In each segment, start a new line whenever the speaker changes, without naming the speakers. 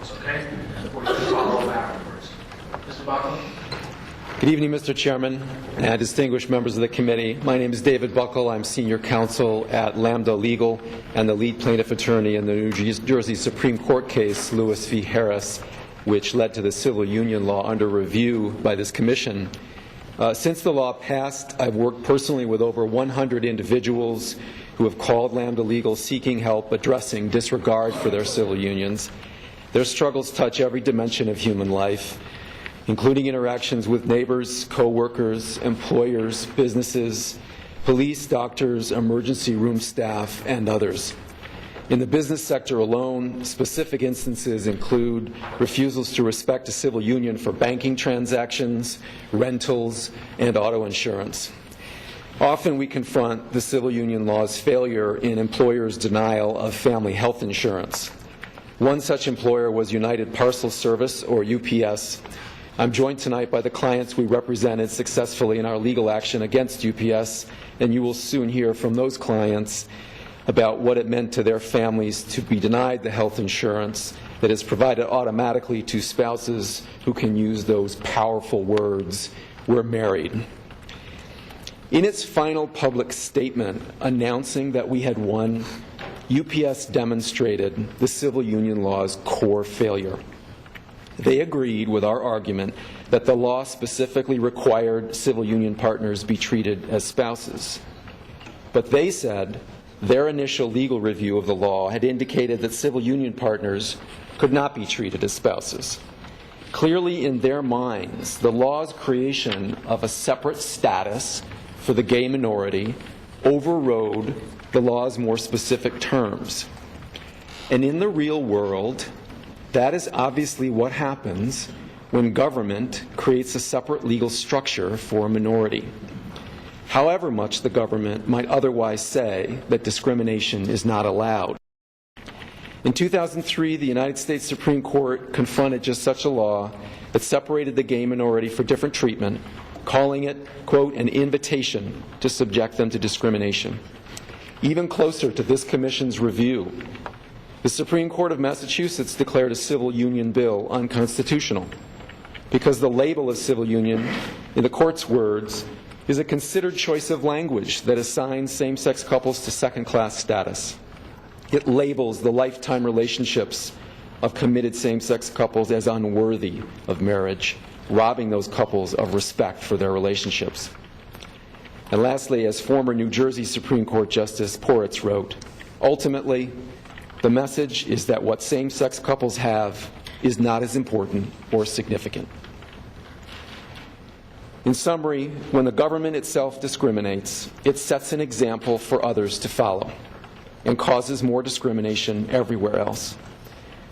comments, okay? Or you can follow up afterwards. Mr. Buckel?
Good evening, Mr. Chairman and distinguished members of the committee. My name is David Buckel. I'm senior counsel at Lambda Legal and the lead plaintiff attorney in the New Jersey Supreme Court case, Lewis v. Harris, which led to the civil union law under review by this commission. Since the law passed, I've worked personally with over 100 individuals who have called Lambda Legal seeking help addressing disregard for their civil unions. Their struggles touch every dimension of human life, including interactions with neighbors, co-workers, employers, businesses, police, doctors, emergency room staff, and others. In the business sector alone, specific instances include refusals to respect a civil union for banking transactions, rentals, and auto insurance. Often we confront the civil union law's failure in employers' denial of family health insurance. One such employer was United Parcel Service, or UPS. I'm joined tonight by the clients we represented successfully in our legal action against UPS, and you will soon hear from those clients about what it meant to their families to be denied the health insurance that is provided automatically to spouses who can use those powerful words, "We're married." In its final public statement announcing that we had won, UPS demonstrated the civil union law's core failure. They agreed with our argument that the law specifically required civil union partners be treated as spouses. But they said their initial legal review of the law had indicated that civil union partners could not be treated as spouses. Clearly, in their minds, the law's creation of a separate status for the gay minority overrode the law's more specific terms. And in the real world, that is obviously what happens when government creates a separate legal structure for a minority. However much the government might otherwise say that discrimination is not allowed. In 2003, the United States Supreme Court confronted just such a law that separated the gay minority for different treatment, calling it, quote, an invitation to subject them to discrimination. Even closer to this commission's review, the Supreme Court of Massachusetts declared a civil union bill unconstitutional because the label of civil union, in the court's words, is a considered choice of language that assigns same-sex couples to second-class status. It labels the lifetime relationships of committed same-sex couples as unworthy of marriage, robbing those couples of respect for their relationships. And lastly, as former New Jersey Supreme Court Justice Poritz wrote, ultimately, the message is that what same-sex couples have is not as important or significant. In summary, when the government itself discriminates, it sets an example for others to follow and causes more discrimination everywhere else.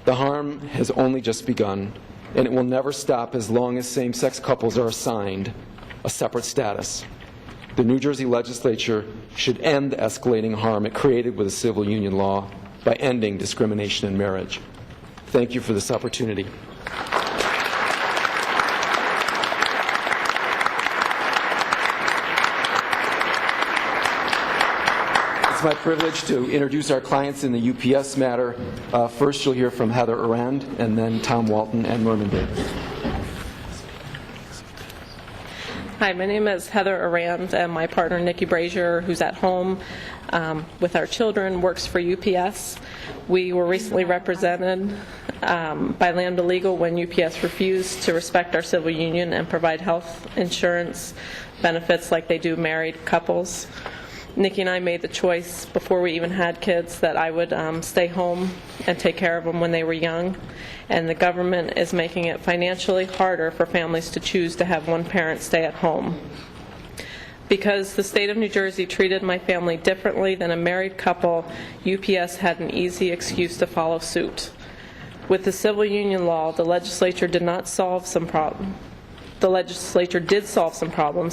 The harm has only just begun, and it will never stop as long as same-sex couples are assigned a separate status. The New Jersey legislature should end the escalating harm it created with the civil union law by ending discrimination in marriage. Thank you for this opportunity. It's my privilege to introduce our clients in the UPS matter. First, you'll hear from Heather Arand, and then Tom Walton and Norman Davis.
Hi, my name is Heather Arand, and my partner Nikki Brazier, who's at home with our children, works for UPS. We were recently represented by Lambda Legal when UPS refused to respect our civil union and provide health insurance benefits like they do married couples. Nikki and I made the choice before we even had kids that I would stay home and take care of them when they were young, and the government is making it financially harder for families to choose to have one parent stay at home. Because the state of New Jersey treated my family differently than a married couple, UPS had an easy excuse to follow suit. With the civil union law, the legislature did solve some problems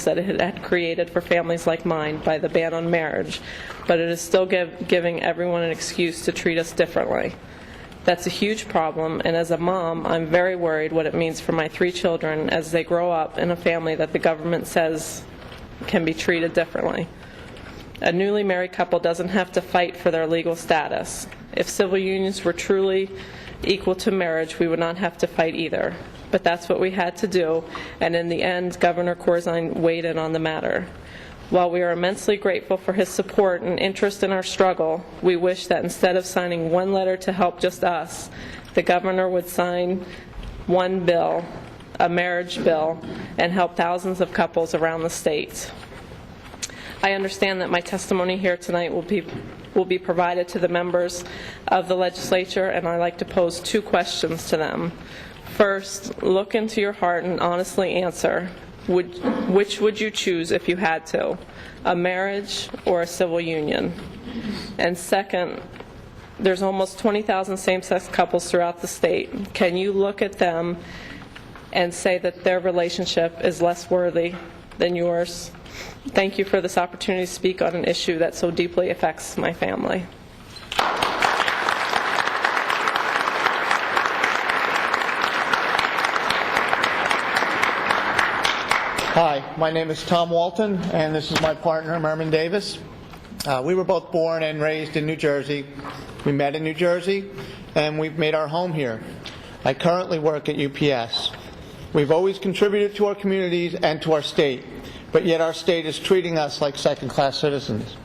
that it had created for families like mine by the ban on marriage, but it is still giving everyone an excuse to treat us differently. That's a huge problem, and as a mom, I'm very worried what it means for my 3 children as they grow up in a family that the government says can be treated differently. A newly married couple doesn't have to fight for their legal status. If civil unions were truly equal to marriage, we would not have to fight either. But that's what we had to do, and in the end, Governor Corzine weighed in on the matter. While we are immensely grateful for his support and interest in our struggle, we wish that instead of signing one letter to help just us, the governor would sign one bill, a marriage bill, and help thousands of couples around the state. I understand that my testimony here tonight will be provided to the members of the legislature, and I'd like to pose two questions to them. First, look into your heart and honestly answer. Which would you choose if you had to, a marriage or a civil union? And second, there's almost 20,000 same-sex couples throughout the state. Can you look at them and say that their relationship is less worthy than yours? Thank you for this opportunity to speak on an issue that so deeply affects my family.
Hi, my name is Tom Walton, and this is my partner, Merman Davis. We were both born and raised in New Jersey. We met in New Jersey, and we've made our home here. I currently work at UPS. We've always contributed to our communities and to our state, but yet our state is treating us like second-class citizens.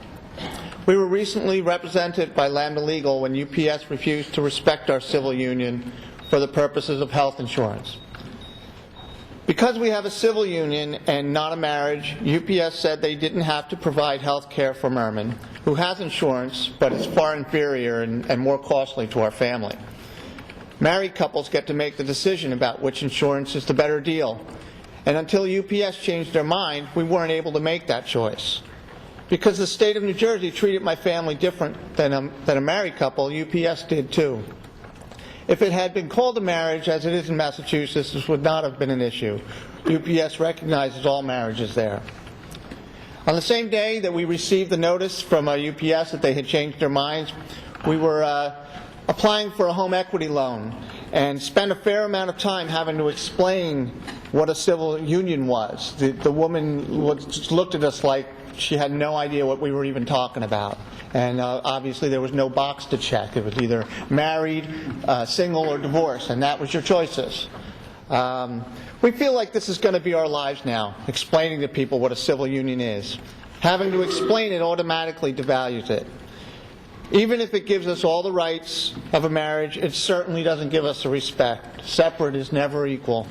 We were recently represented by Lambda Legal when UPS refused to respect our civil union for the purposes of health insurance. Because we have a civil union and not a marriage, UPS said they didn't have to provide health care for Merman, who has insurance, but it's far inferior and more costly to our family. Married couples get to make the decision about which insurance is the better deal. And until UPS changed their mind, we weren't able to make that choice. Because the state of New Jersey treated my family different than a married couple, UPS did too. If it had been called a marriage, as it is in Massachusetts, this would not have been an issue. UPS recognizes all marriages there. On the same day that we received the notice from UPS that they had changed their minds, we were applying for a home equity loan and spent a fair amount of time having to explain what a civil union was. The woman just looked at us like she had no idea what we were even talking about. And obviously there was no box to check. It was either married, single, or divorced, and that was your choices. We feel like this is going to be our lives now, explaining to people what a civil union is. Having to explain it automatically devalues it. Even if it gives us all the rights of a marriage, it certainly doesn't give us the respect. Separate is never equal.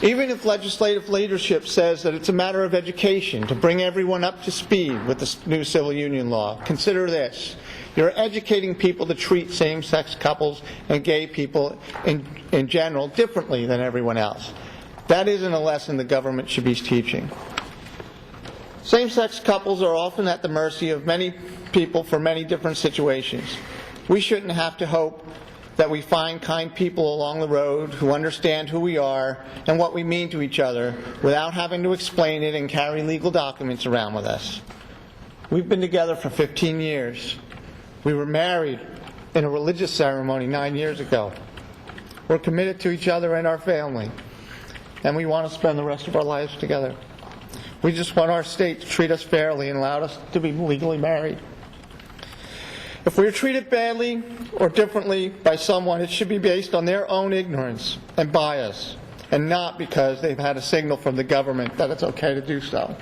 Even if legislative leadership says that it's a matter of education to bring everyone up to speed with the new civil union law, consider this. You're educating people to treat same-sex couples and gay people in general differently than everyone else. That isn't a lesson the government should be teaching. Same-sex couples are often at the mercy of many people for many different situations. We shouldn't have to hope that we find kind people along the road who understand who we are and what we mean to each other without having to explain it and carry legal documents around with us. We've been together for 15 years. We were married in a religious ceremony 9 years ago. We're committed to each other and our family, and we want to spend the rest of our lives together. We just want our state to treat us fairly and allow us to be legally married. If we are treated badly or differently by someone, it should be based on their own ignorance and bias, and not because they've had a signal from the government that it's okay to do so.